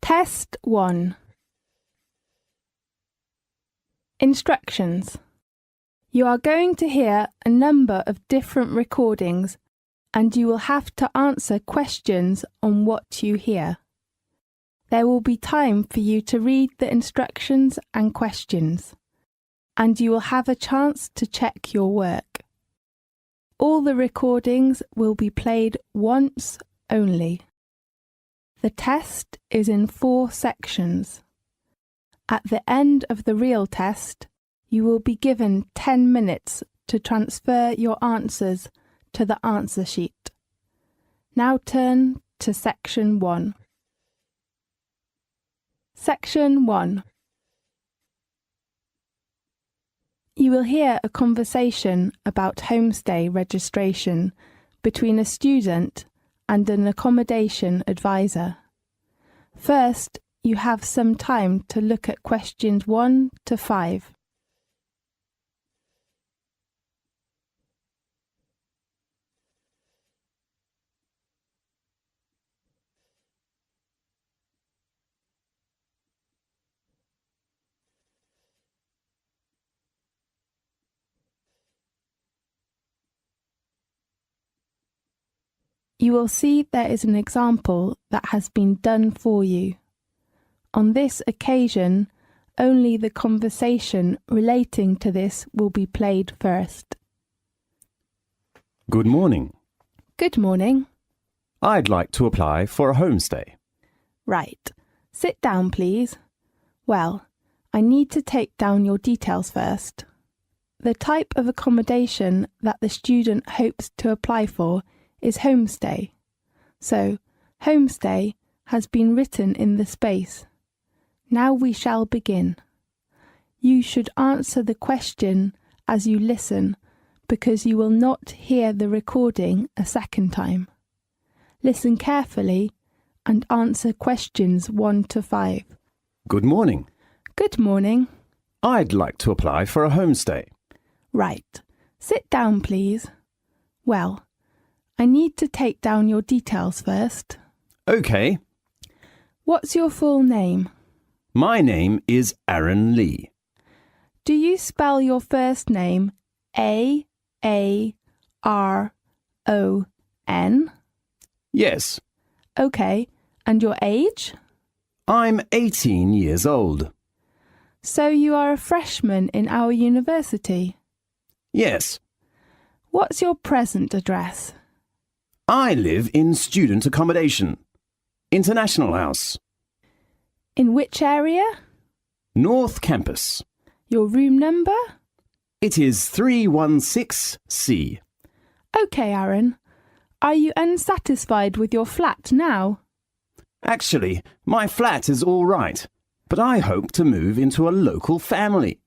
Test 1. Instructions. You are going to hear a number of different recordings and you will have to answer questions on what you hear. There will be time for you to read the instructions and questions, and you will have a chance to check your work. All the recordings will be played once only. The test is in 4 sections. At the end of the real test, you will be given 10 minutes to transfer your answers to the answer sheet. Now turn to Section 1. Section 1. You will hear a conversation about homestay registration between a student and an accommodation advisor. First, you have some time to look at questions 1 to 5. You will see there is an example that has been done for you. On this occasion, only the conversation relating to this will be played first. Good morning. Good morning. I'd like to apply for a homestay. Right. Sit down, please. Well, I need to take down your details first. The type of accommodation that the student hopes to apply for is homestay. So, homestay has been written in the space. Now we shall begin. You should answer the question as you listen, because you will not hear the recording a second time. Listen carefully and answer questions 1 to 5. Good morning. Good morning. I'd like to apply for a homestay. Right. Sit down, please. Well, I need to take down your details first. Okay. What's your full name? My name is Aaron Lee. Do you spell your first name A-A-R-O-N? Yes. Okay. And your age? I'm 18 years old. So you are a freshman in our university? Yes. What's your present address? I live in student accommodation. International House. In which area? North Campus. Your room number? It is 316C. Okay, Aaron. Are you unsatisfied with your flat now? Actually, my flat is all right, but I hope to move into a local family,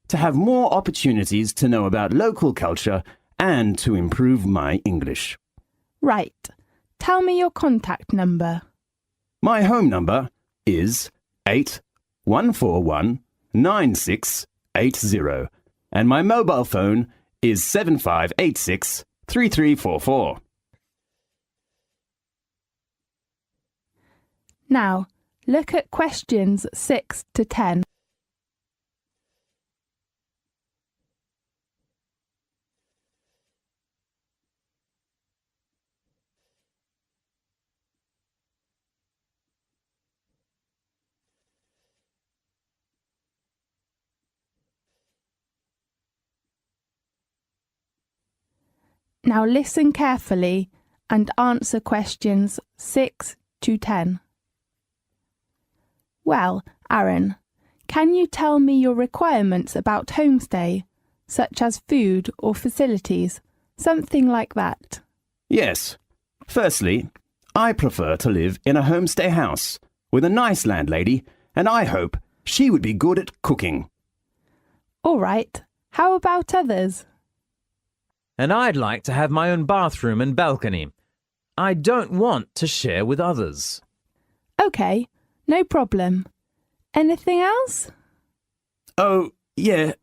to have more opportunities to know about local culture and to improve my English. Right. Tell me your contact number. My home number is 81419680 and my mobile phone is 75863344. Now, look at questions 6 to 10. Now listen carefully and answer questions 6 to 10. Well, Aaron, can you tell me your requirements about homestay, such as food or facilities, something like that? Yes. Firstly, I prefer to live in a homestay house with a nice landlady, and I hope she would be good at cooking. All right. How about others? And I'd like to have my own bathroom and balcony. I don't want to share with others. Okay, no problem. Anything else? Oh, yeah.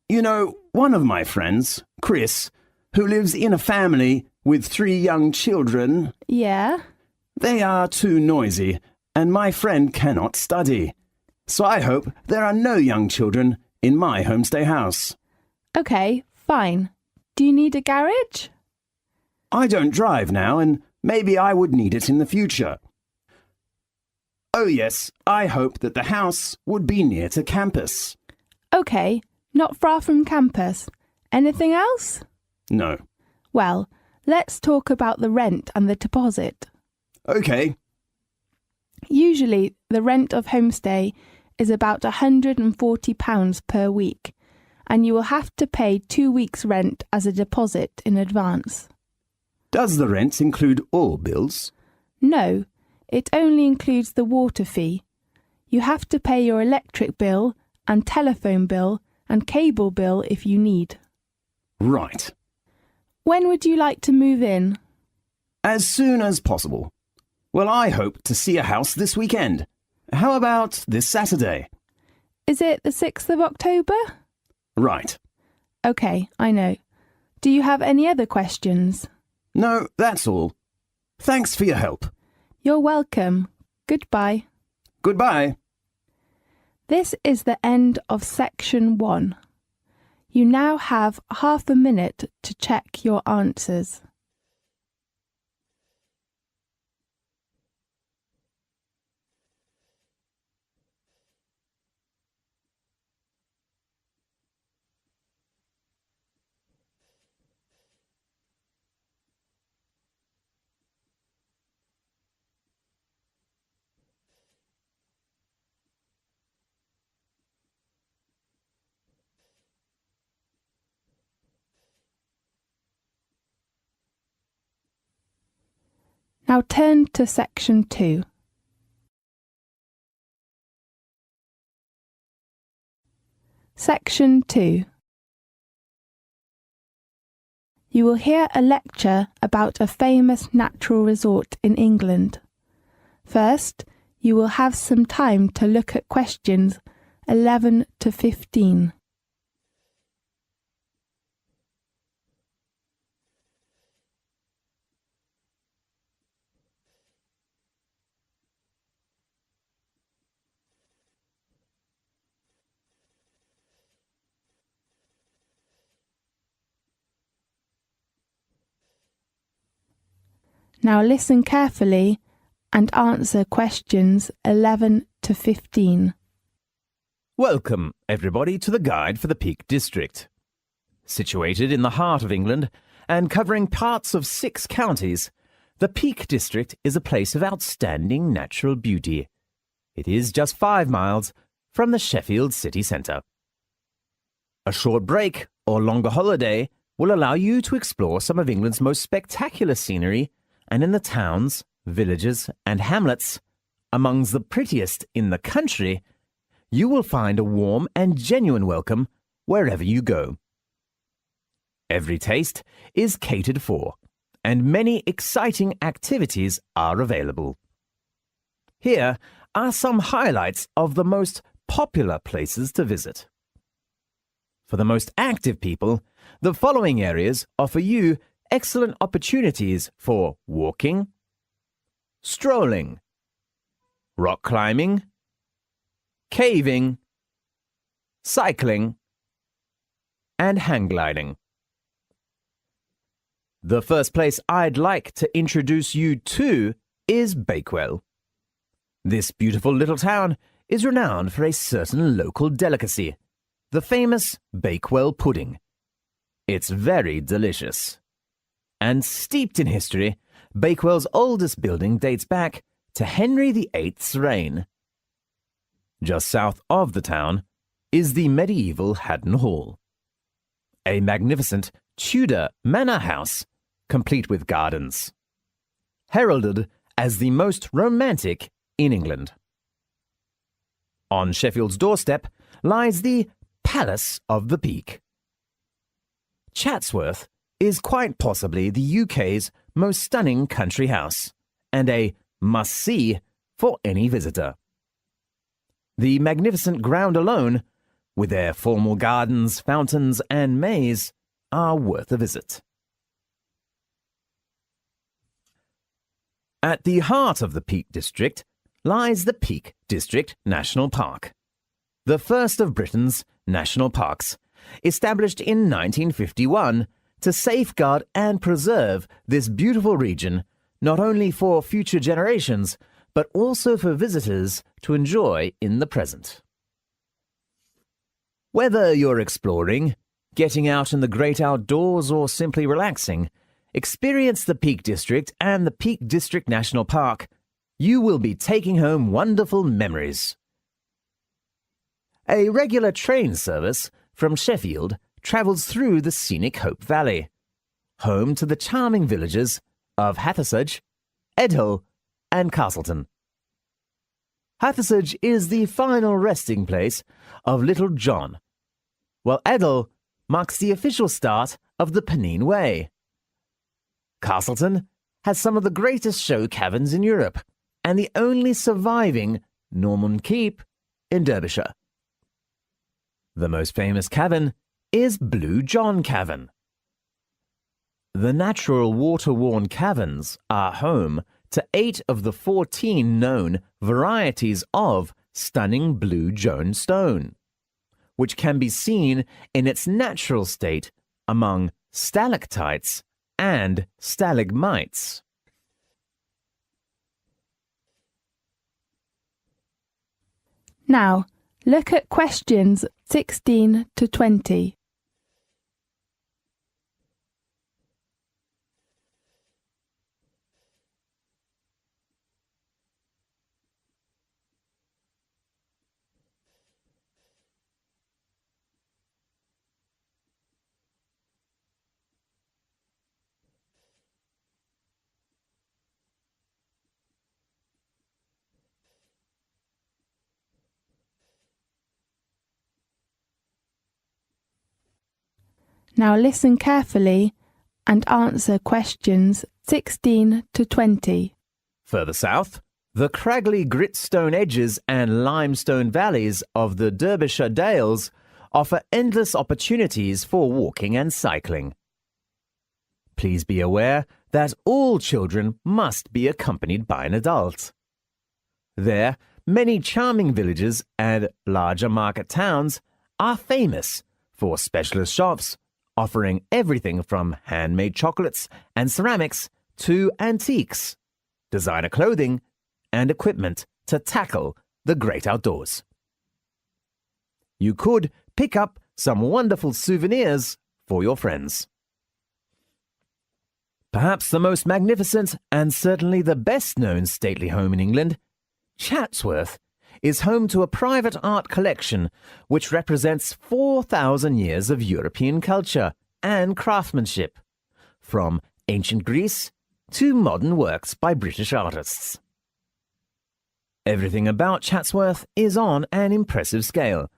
You know, one of my friends, Chris, who lives in a family with 3 young children. Yeah? They are too noisy, and my friend cannot study. So I hope there are no young children in my homestay house. OK, fine. Do you need a garage? I don't drive now, and maybe I would need it in the future. Oh yes, I hope that the house would be near to campus. OK, not far from campus. Anything else? No. Well, let's talk about the rent and the deposit. OK. Usually, the rent of homestay is about £140 per week, and you will have to pay 2 weeks' rent as a deposit in advance. Does the rent include all bills? No, it only includes the water fee. You have to pay your electric bill and telephone bill and cable bill if you need. Right. When would you like to move in? As soon as possible. Well, I hope to see a house this weekend. How about this Saturday? Is it the 6th of October? Right. OK, I know. Do you have any other questions? No, that's all. Thanks for your help. You're welcome. Goodbye. Goodbye. This is the end of section 1. You now have half a minute to check your answers. Now turn to section 2. Section 2. You will hear a lecture about a famous natural resort in England. First, you will have some time to look at questions 11 to 15. Now listen carefully and answer questions 11 to 15. Welcome, everybody, to the Guide for the Peak District. Situated in the heart of England and covering parts of 6 counties, the Peak District is a place of outstanding natural beauty. It is just 5 miles from the Sheffield city centre. A short break or longer holiday will allow you to explore some of England's most spectacular scenery, and in the towns, villages and hamlets, amongst the prettiest in the country, you will find a warm and genuine welcome wherever you go. Every taste is catered for, and many exciting activities are available. Here are some highlights of the most popular places to visit. For the most active people, the following areas offer you excellent opportunities for walking, strolling, rock climbing, caving, cycling, and hang gliding. The first place I'd like to introduce you to is Bakewell. This beautiful little town is renowned for a certain local delicacy, the famous Bakewell pudding. It's very delicious. And steeped in history, Bakewell's oldest building dates back to Henry VIII's reign. Just south of the town is the medieval Haddon Hall, a magnificent Tudor manor house, complete with gardens, heralded as the most romantic in England. On Sheffield's doorstep lies the Palace of the Peak. Chatsworth is quite possibly the UK's most stunning country house, and a must-see for any visitor. The magnificent ground alone, with their formal gardens, fountains, and maze, are worth a visit. At the heart of the Peak District lies the Peak District National Park, the first of Britain's national parks, established in 1951 to safeguard and preserve this beautiful region, not only for future generations, but also for visitors to enjoy in the present. Whether you're exploring, getting out in the great outdoors, or simply relaxing, experience the Peak District and the Peak District National Park. You will be taking home wonderful memories. A regular train service from Sheffield travels through the scenic Hope Valley, home to the charming villages of Hathersage, Edhill, and Castleton. Hathersage is the final resting place of Little John, while Edhill marks the official start of the Pennine Way. Castleton has some of the greatest show caverns in Europe and the only surviving Norman Keep in Derbyshire. The most famous cavern is Blue John Cavern. The natural water-worn caverns are home to 8 of the 14 known varieties of stunning blue Joan stone, which can be seen in its natural state among stalactites and stalagmites. Now, look at questions 16 to 20. Now listen carefully and answer questions 16 to 20. Further south, the craggly gritstone edges and limestone valleys of the Derbyshire Dales offer endless opportunities for walking and cycling. Please be aware that all children must be accompanied by an adult. There, many charming villages and larger market towns are famous for specialist shops offering everything from handmade chocolates and ceramics to antiques, designer clothing, and equipment to tackle the great outdoors. You could pick up some wonderful souvenirs for your friends. Perhaps the most magnificent and certainly the best-known stately home in England, Chatsworth, is home to a private art collection which represents 4,000 years of European culture and craftsmanship, from ancient Greece to modern works by British artists. Everything about Chatsworth is on an impressive scale,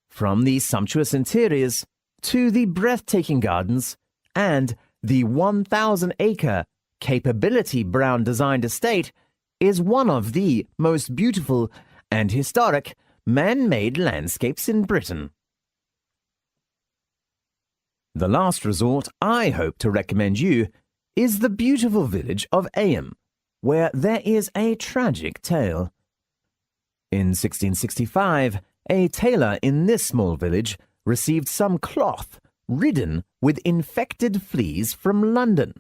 from the sumptuous interiors to the breathtaking gardens and the 1,000-acre Capability Brown designed estate is one of the most beautiful and historic man-made landscapes in Britain. The last resort I hope to recommend you is the beautiful village of Eyam, where there is a tragic tale. In 1665, a tailor in this small village received some cloth ridden with infected fleas from London.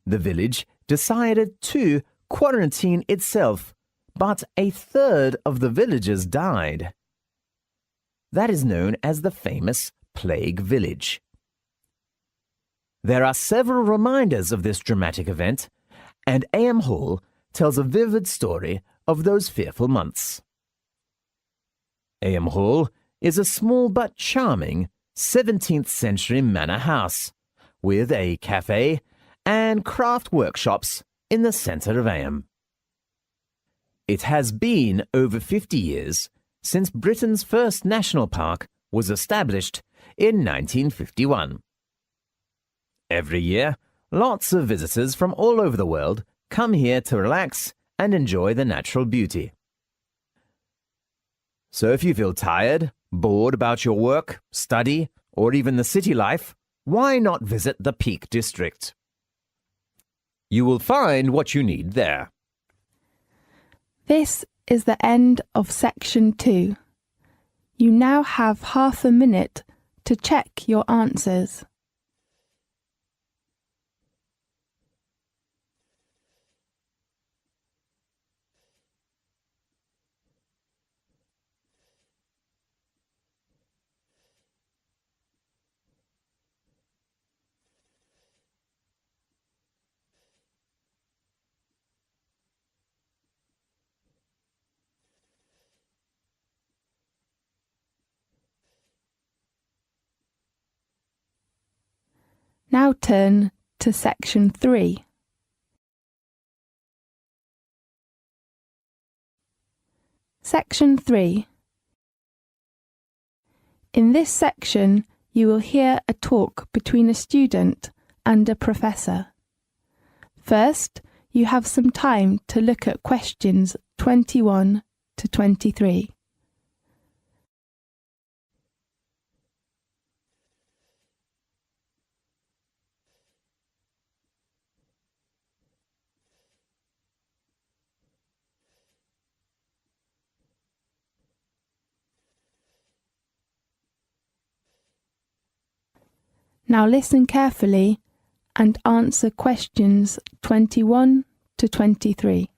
The village decided to quarantine itself, but a third of the villagers died. That is known as the famous Plague Village. There are several reminders of this dramatic event, and Eyam Hall tells a vivid story of those fearful months. Eyam Hall is a small but charming 17th century manor house with a cafe and craft workshops in the centre of Eyam. It has been over 50 years since Britain's first national park was established in 1951. Every year, lots of visitors from all over the world come here to relax and enjoy the natural beauty. So if you feel tired, bored about your work, study, or even the city life, why not visit the Peak District? You will find what you need there. This is the end of section 2. You now have half a minute to check your answers. Now turn to section 3. Section 3. In this section, you will hear a talk between a student and a professor. First, you have some time to look at questions 21 to 23. Now listen carefully and answer questions 21 to 23.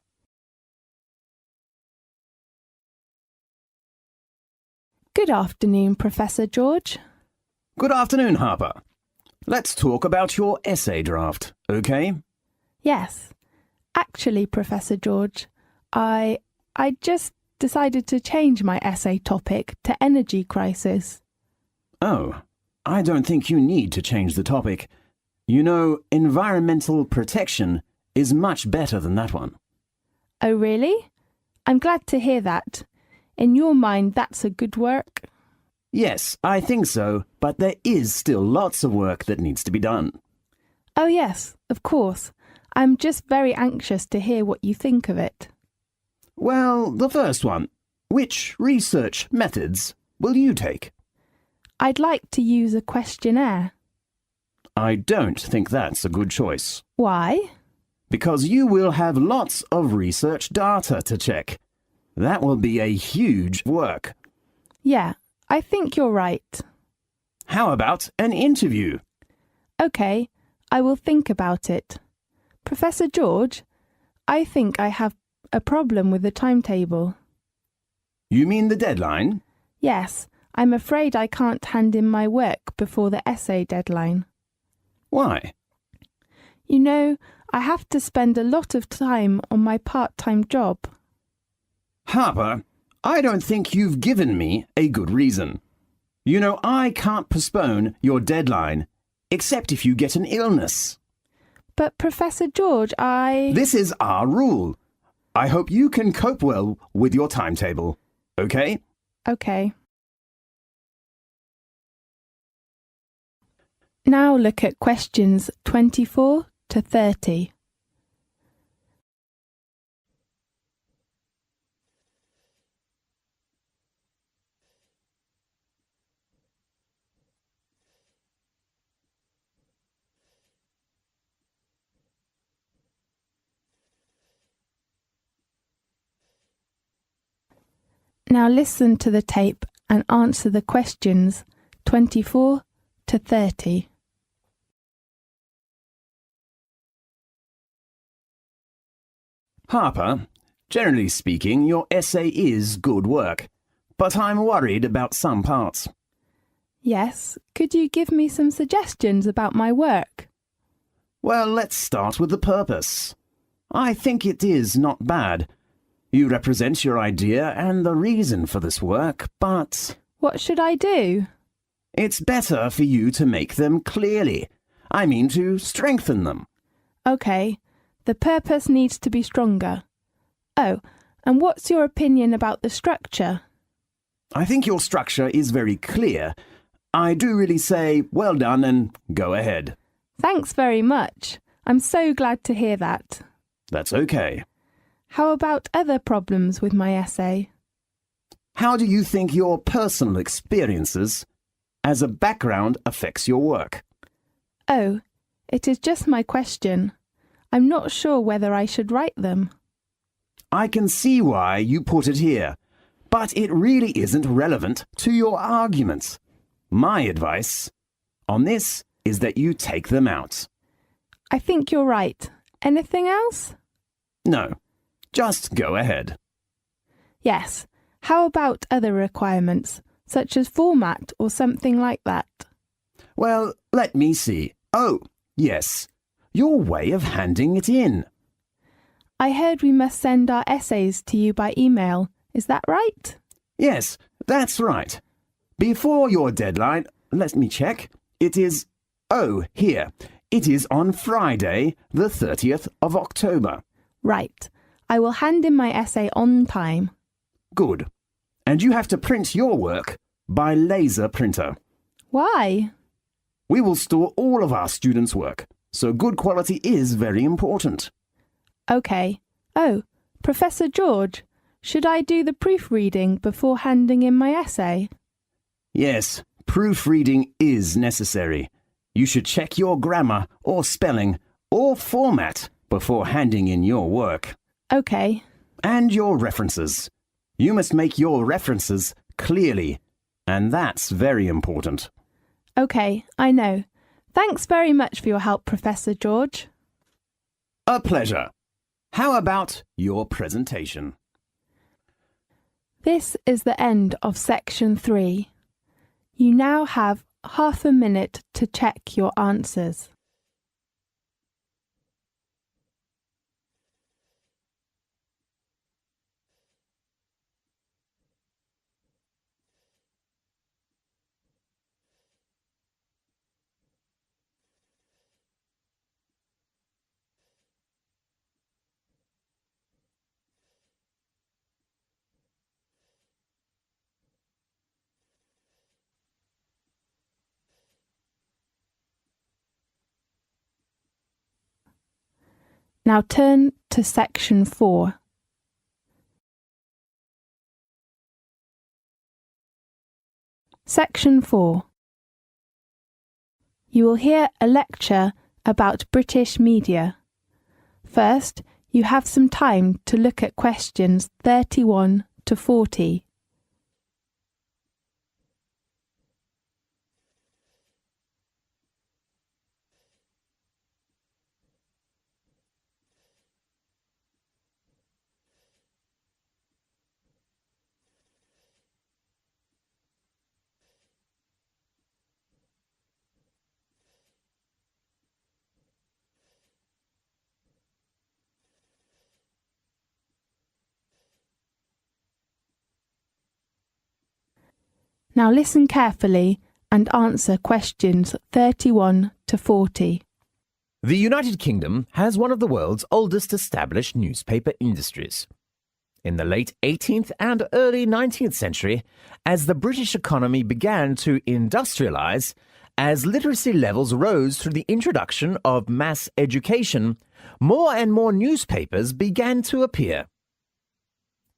Good afternoon, Professor George. Good afternoon, Harper. Let's talk about your essay draft, okay? Yes. Actually, Professor George, I just decided to change my essay topic to energy crisis. Oh, I don't think you need to change the topic. You know, environmental protection is much better than that one. Oh, really? I'm glad to hear that. In your mind, that's a good work? Yes, I think so, but there is still lots of work that needs to be done. Oh, yes, of course. I'm just very anxious to hear what you think of it. Well, the first one. Which research methods will you take? I'd like to use a questionnaire. I don't think that's a good choice. Why? Because you will have lots of research data to check. That will be a huge work. Yeah, I think you're right. How about an interview? OK, I will think about it. Professor George, I think I have a problem with the timetable. You mean the deadline? Yes, I'm afraid I can't hand in my work before the essay deadline. Why? You know, I have to spend a lot of time on my part-time job. Harper, I don't think you've given me a good reason. You know, I can't postpone your deadline, except if you get an illness. But Professor George, This is our rule. I hope you can cope well with your timetable, okay? OK. Now look at questions 24 to 30. Now listen to the tape and answer the questions 24 to 30. Harper, generally speaking, your essay is good work, but I'm worried about some parts. Yes, could you give me some suggestions about my work? Well, let's start with the purpose. I think it is not bad. You represent your idea and the reason for this work, but What should I do? it's better for you to make them clearly. I mean to strengthen them. OK, the purpose needs to be stronger. Oh, and what's your opinion about the structure? I think your structure is very clear. I do really say well done and go ahead. Thanks very much. I'm so glad to hear that. That's okay. How about other problems with my essay? How do you think your personal experiences as a background affects your work? Oh, it is just my question. I'm not sure whether I should write them. I can see why you put it here, but it really isn't relevant to your arguments. My advice on this is that you take them out. I think you're right. Anything else? No, just go ahead. Yes. How about other requirements, such as format or something like that? Well, let me see. Oh, yes, your way of handing it in. I heard we must send our essays to you by email. Is that right? Yes, that's right. Before your deadline, let me check. It is... Oh, here. It is on Friday, the 30th of October. Right. I will hand in my essay on time. Good. And you have to print your work by laser printer. Why? We will store all of our students' work, so good quality is very important. OK. Oh, Professor George, should I do the proofreading before handing in my essay? Yes, proofreading is necessary. You should check your grammar or spelling or format before handing in your work. OK. And your references. You must make your references clearly, and that's very important. OK, I know. Thanks very much for your help, Professor George. A pleasure. How about your presentation? This is the end of section 3. You now have half a minute to check your answers. Now turn to section 4. Section 4. You will hear a lecture about British media. First, you have some time to look at questions 31 to 40. Now listen carefully and answer questions 31 to 40. The United Kingdom has one of the world's oldest established newspaper industries. In the late 18th and early 19th century, as the British economy began to industrialise, as literacy levels rose through the introduction of mass education, more and more newspapers began to appear.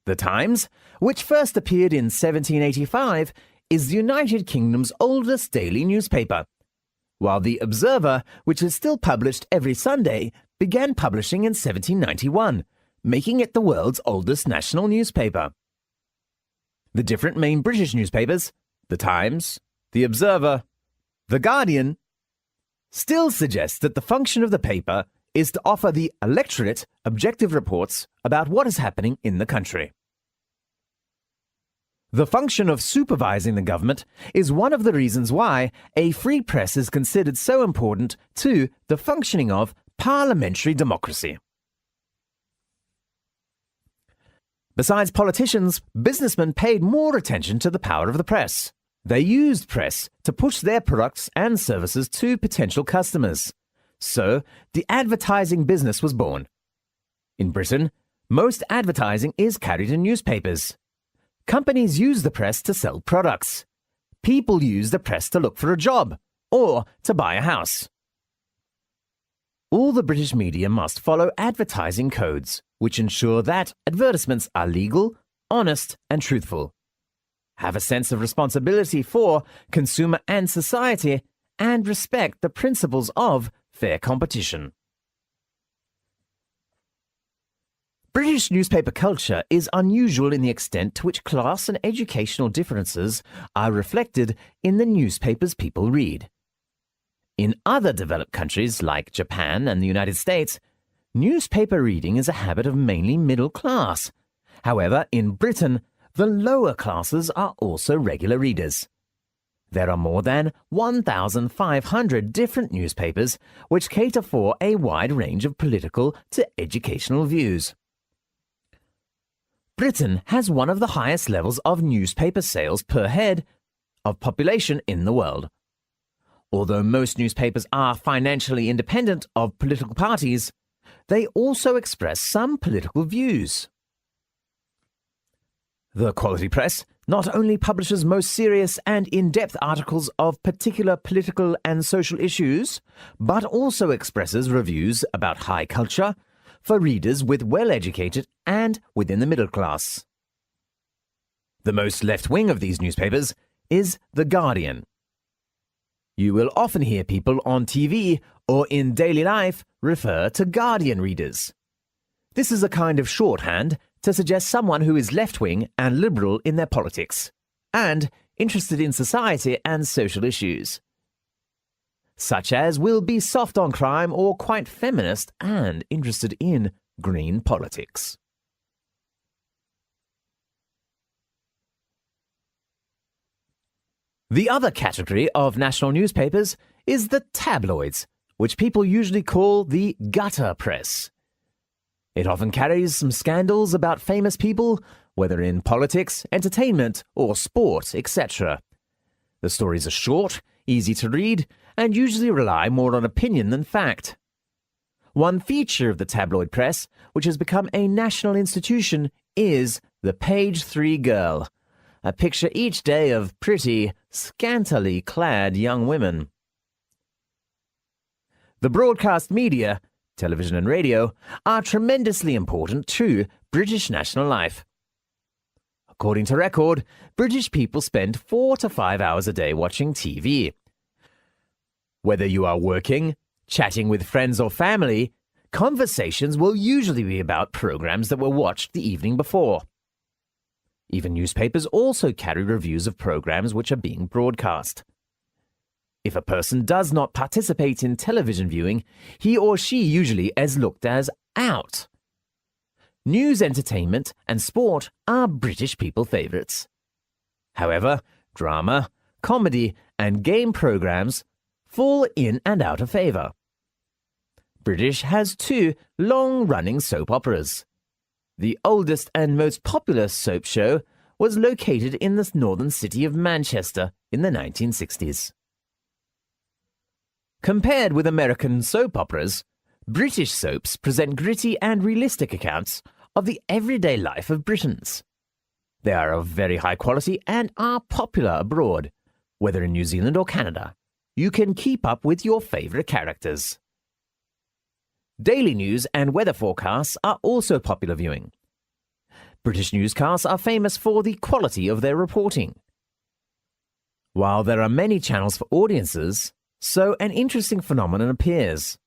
The Times, which first appeared in 1785, is the United Kingdom's oldest daily newspaper, while the Observer, which is still published every Sunday, began publishing in 1791, making it the world's oldest national newspaper. The different main British newspapers, the Times, the Observer, the Guardian, still suggest that the function of the paper is to offer the electorate objective reports about what is happening in the country. The function of supervising the government is one of the reasons why a free press is considered so important to the functioning of parliamentary democracy. Besides politicians, businessmen paid more attention to the power of the press. They used press to push their products and services to potential customers. So, the advertising business was born. In Britain, most advertising is carried in newspapers. Companies use the press to sell products. People use the press to look for a job or to buy a house. All the British media must follow advertising codes, which ensure that advertisements are legal, honest, and truthful, have a sense of responsibility for consumer and society, and respect the principles of fair competition. British newspaper culture is unusual in the extent to which class and educational differences are reflected in the newspapers people read. In other developed countries like Japan and the United States, newspaper reading is a habit of mainly middle class. However, in Britain, the lower classes are also regular readers. There are more than 1,500 different newspapers which cater for a wide range of political to educational views. Britain has one of the highest levels of newspaper sales per head of population in the world. Although most newspapers are financially independent of political parties, they also express some political views. The quality press not only publishes most serious and in-depth articles of particular political and social issues, but also expresses reviews about high culture for readers with well-educated and within the middle class. The most left-wing of these newspapers is The Guardian. You will often hear people on TV or in daily life refer to Guardian readers. This is a kind of shorthand to suggest someone who is left-wing and liberal in their politics, and interested in society and social issues, such as will be soft on crime or quite feminist and interested in green politics. The other category of national newspapers is the tabloids, which people usually call the gutter press. It often carries some scandals about famous people, whether in politics, entertainment, or sport, etc. The stories are short, easy to read, and usually rely more on opinion than fact. One feature of the tabloid press, which has become a national institution, is the page 3 girl, a picture each day of pretty, scantily clad young women. The broadcast media, television and radio, are tremendously important to British national life. According to Record, British people spend 4 to 5 hours a day watching TV. Whether you are working, chatting with friends or family, conversations will usually be about programs that were watched the evening before. Even newspapers also carry reviews of programs which are being broadcast. If a person does not participate in television viewing, he or she usually is looked as out. News, entertainment, and sport are British people favourites. However, drama, comedy, and game programs fall in and out of favour. British has 2 long-running soap operas. The oldest and most popular soap show was located in the northern city of Manchester in the 1960s. Compared with American soap operas, British soaps present gritty and realistic accounts of the everyday life of Britons. They are of very high quality and are popular abroad, whether in New Zealand or Canada. You can keep up with your favourite characters. Daily news and weather forecasts are also popular viewing. British newscasts are famous for the quality of their reporting. While there are many channels for audiences, so an interesting phenomenon appears.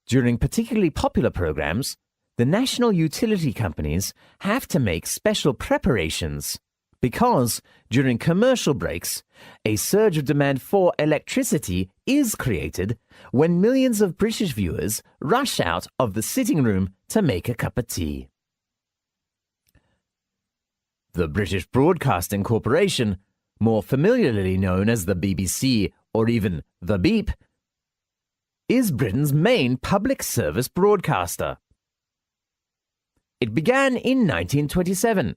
During particularly popular programs, the national utility companies have to make special preparations because, during commercial breaks, a surge of demand for electricity is created when millions of British viewers rush out of the sitting room to make a cup of tea. The British Broadcasting Corporation, more familiarly known as the BBC or even the Beep, is Britain's main public service broadcaster. It began in 1927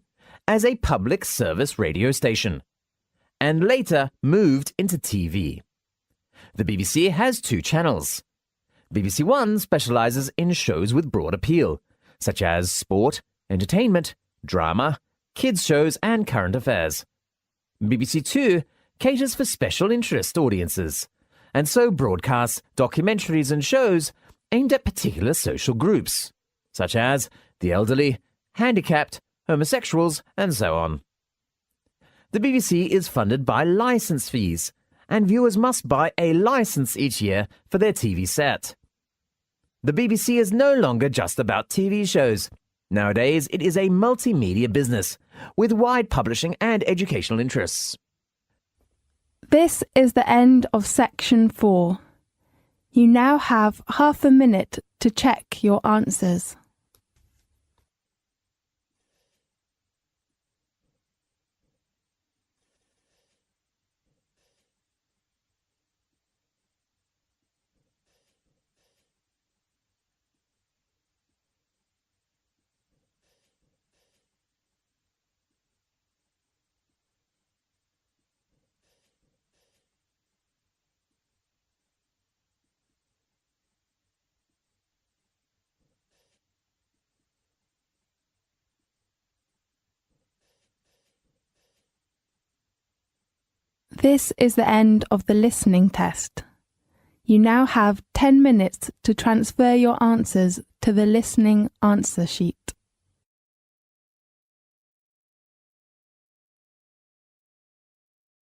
as a public service radio station, and later moved into TV. The BBC has 2 channels. BBC One specialises in shows with broad appeal, such as sport, entertainment, drama, kids shows and current affairs. BBC Two caters for special interest audiences, and so broadcasts documentaries and shows aimed at particular social groups, such as the elderly, handicapped, homosexuals, and so on. The BBC is funded by licence fees, and viewers must buy a licence each year for their TV set. The BBC is no longer just about TV shows. Nowadays, it is a multimedia business with wide publishing and educational interests. This is the end of section 4. You now have half a minute to check your answers. This is the end of the listening test. You now have 10 minutes to transfer your answers to the listening answer sheet.